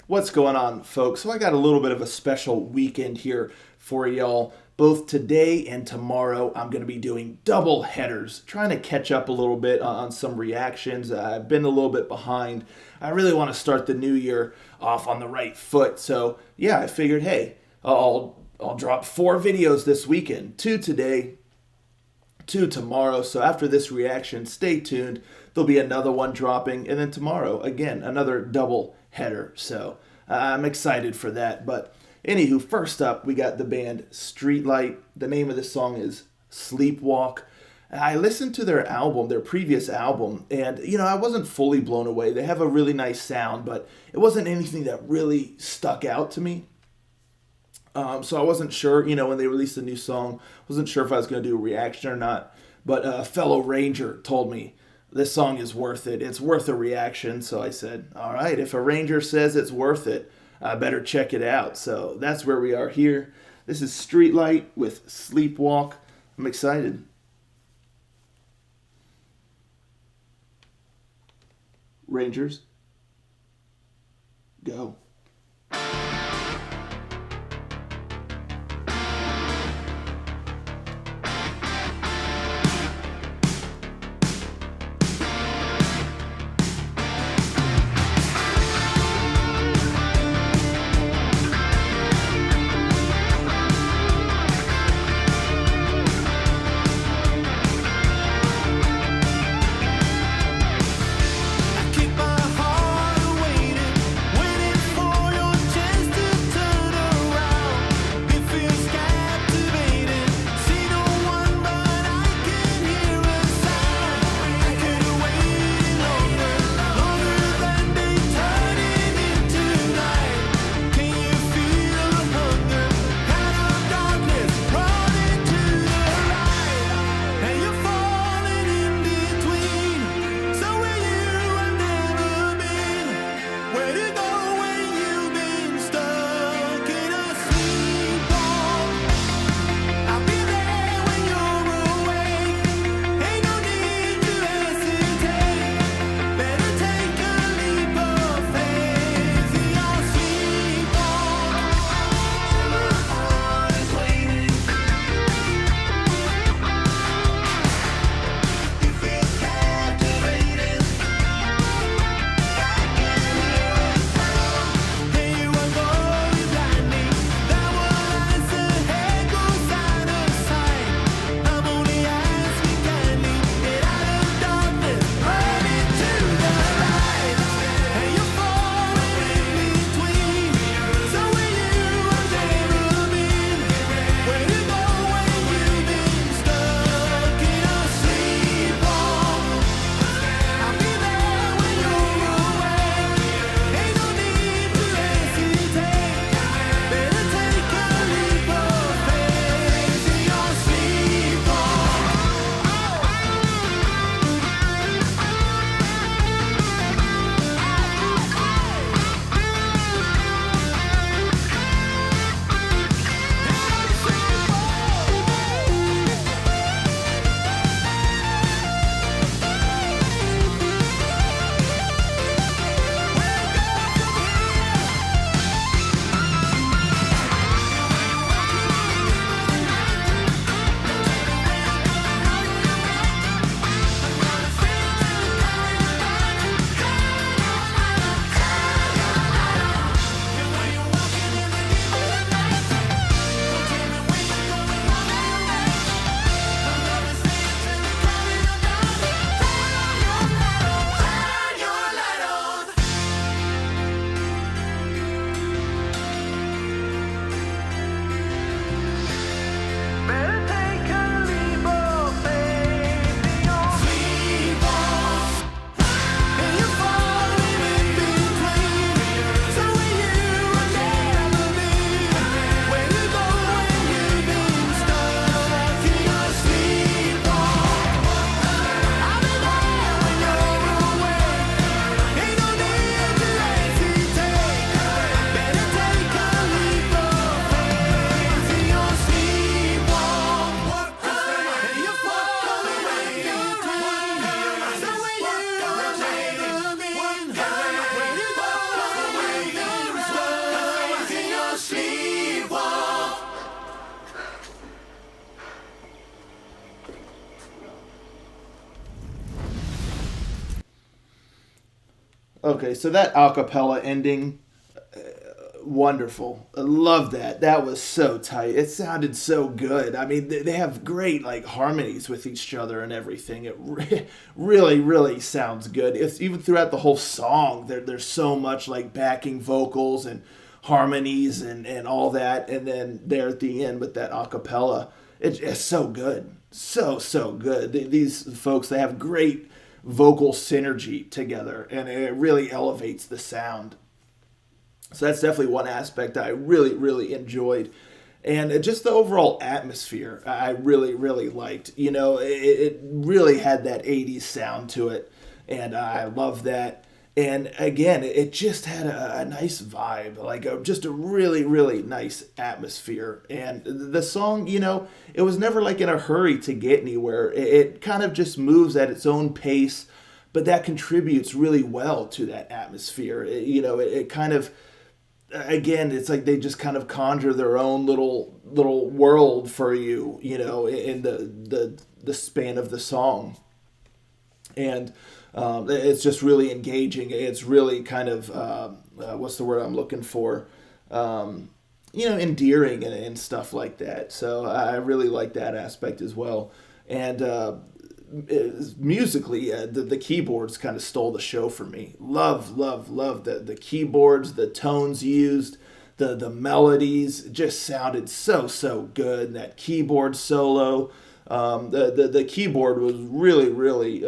What's going on, folks? So I got a little bit of a special weekend here for y'all. Both today and tomorrow, I'm going to be doing double headers, trying to catch up a little bit on some reactions. I've been a little bit behind. I really want to start the new year off on the right foot. So yeah, I figured, hey, I'll drop 4 videos this weekend, 2 today, 2 tomorrow. So after this reaction, stay tuned. There'll be another one dropping, and then tomorrow, again, another double header. So I'm excited for that. But anywho, first up, we got the band Streetlight. The name of the song is Sleepwalk. I listened to their album, their previous album, and I wasn't fully blown away. They have a really nice sound, but it wasn't anything that really stuck out to me. So I wasn't sure, when they released a new song, wasn't sure if I was going to do a reaction or not. But a fellow Ranger told me this song is worth it. It's worth a reaction. So I said, all right, if a Ranger says it's worth it, I better check it out. So that's where we are here. This is Streetlight with Sleepwalk. I'm excited. Rangers, go. Keep my heart waiting, waiting for Okay, so that acapella ending, wonderful. I love that. That was so tight. It sounded so good. I mean, they have great like harmonies with each other and everything. It really, really sounds good. It's even throughout the whole song. There's so much like backing vocals and harmonies and all that. And then there at the end with that acapella, it's so good. So good. These folks, they have great vocal synergy together, and it really elevates the sound. So that's definitely one aspect I really, really enjoyed. And just the overall atmosphere, I really, really liked. It really had that 80s sound to it, and I love that. And again, it just had a nice vibe, like just a really, really nice atmosphere. And the song, it was never like in a hurry to get anywhere. It kind of just moves at its own pace, but that contributes really well to that atmosphere. It kind of, again, it's like they just kind of conjure their own little world for you, in the span of the song. And it's just really engaging. It's really kind of what's the word I'm looking for? Endearing and stuff like that. So I really like that aspect as well. And musically, the keyboards kind of stole the show for me. Love, love, love the keyboards, the tones used, the melodies just sounded so good. And that keyboard solo, the keyboard was really, really,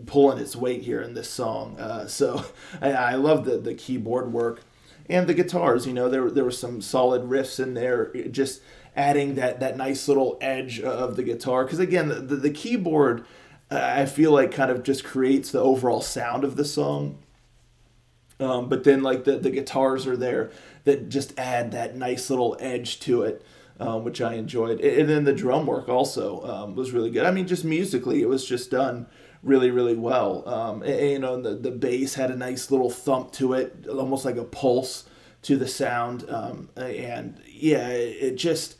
pulling its weight here in this song. So I love the keyboard work and the guitars. There were some solid riffs in there, just adding that nice little edge of the guitar. Because again, the keyboard, I feel like kind of just creates the overall sound of the song. But then like the guitars are there that just add that nice little edge to it. Which I enjoyed. And then the drum work also was really good. I mean, just musically, it was just done really, really well. The bass had a nice little thump to it, almost like a pulse to the sound. And yeah, it just,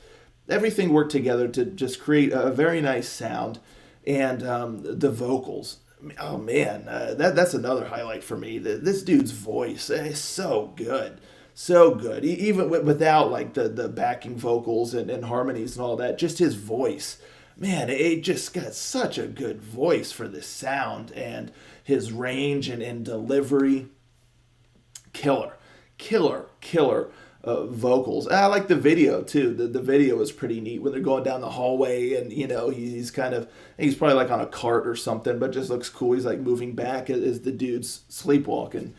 everything worked together to just create a very nice sound. And the vocals. Oh man, that's another highlight for me. This dude's voice is so good. So good, even without like the backing vocals and harmonies and all that. Just his voice, man, it just got such a good voice for this sound, and his range and delivery, killer vocals. I like the video too. The video is pretty neat when they're going down the hallway, and he's probably like on a cart or something, but just looks cool. He's like moving back as the dude's sleepwalking.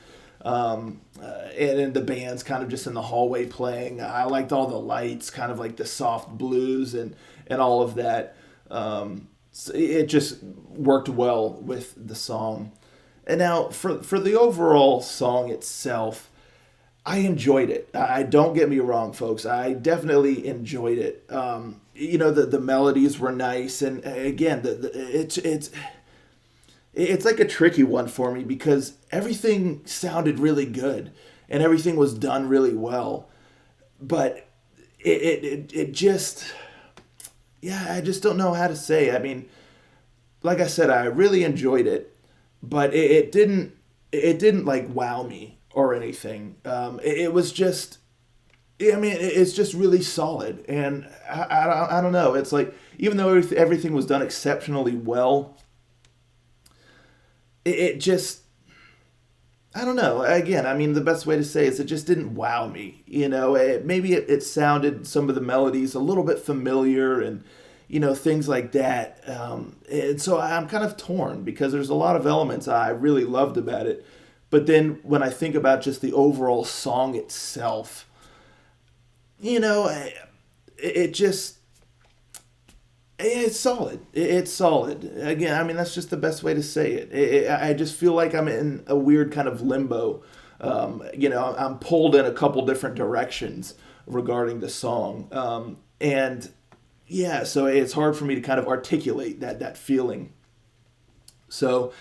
And the band's kind of just in the hallway playing. I liked all the lights, kind of like the soft blues and all of that. So it just worked well with the song. And now for the overall song itself, I enjoyed it. Don't get me wrong, folks. I definitely enjoyed it. The melodies were nice, and again, it's like a tricky one for me because everything sounded really good and everything was done really well, but it just, yeah, I just don't know how to say. I mean, like I said, I really enjoyed it, but it didn't like wow me or anything. It was just, I mean, it's just really solid, and I don't know. It's like, even though everything was done exceptionally well, it just, I don't know. Again, I mean, the best way to say is it just didn't wow me. Maybe it sounded, some of the melodies, a little bit familiar, and things like that. And so I'm kind of torn because there's a lot of elements I really loved about it, but then when I think about just the overall song itself, it just, it's solid. It's solid. Again, I mean, that's just the best way to say it. I just feel like I'm in a weird kind of limbo. I'm pulled in a couple different directions regarding the song. And yeah, so it's hard for me to kind of articulate that feeling. So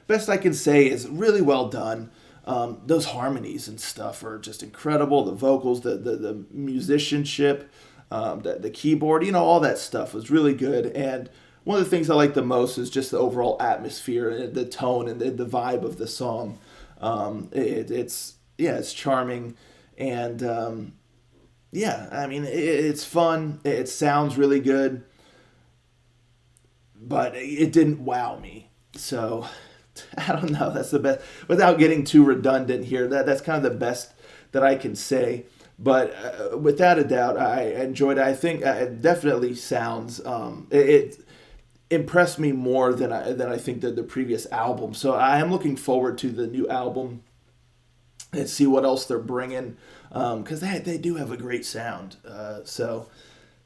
best I can say is really well done. Those harmonies and stuff are just incredible. The vocals, the musicianship, the keyboard, all that stuff was really good. And one of the things I like the most is just the overall atmosphere, the tone, and the vibe of the song. It's yeah, it's charming, and yeah, I mean it's fun. It sounds really good, but it didn't wow me. So I don't know. That's the best. Without getting too redundant here, that's kind of the best that I can say. But without a doubt, I enjoyed it. I think it definitely sounds. It impressed me more than I think the previous album. So I am looking forward to the new album and see what else they're bringing, because they do have a great sound. So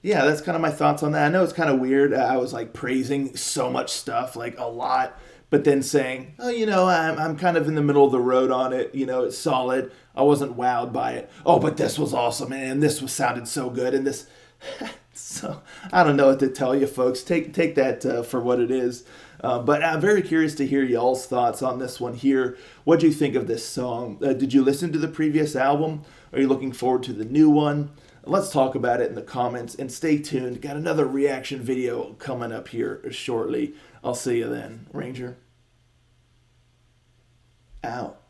yeah, that's kind of my thoughts on that. I know it's kind of weird. I was like praising so much stuff, like a lot, but then saying, oh, I'm kind of in the middle of the road on it. It's solid. I wasn't wowed by it. Oh, but this was awesome, and this was sounded so good, and this. So I don't know what to tell you, folks. Take that for what it is. But I'm very curious to hear y'all's thoughts on this one here. What do you think of this song? Did you listen to the previous album? Are you looking forward to the new one? Let's talk about it in the comments, and stay tuned. Got another reaction video coming up here shortly. I'll see you then. Ranger out.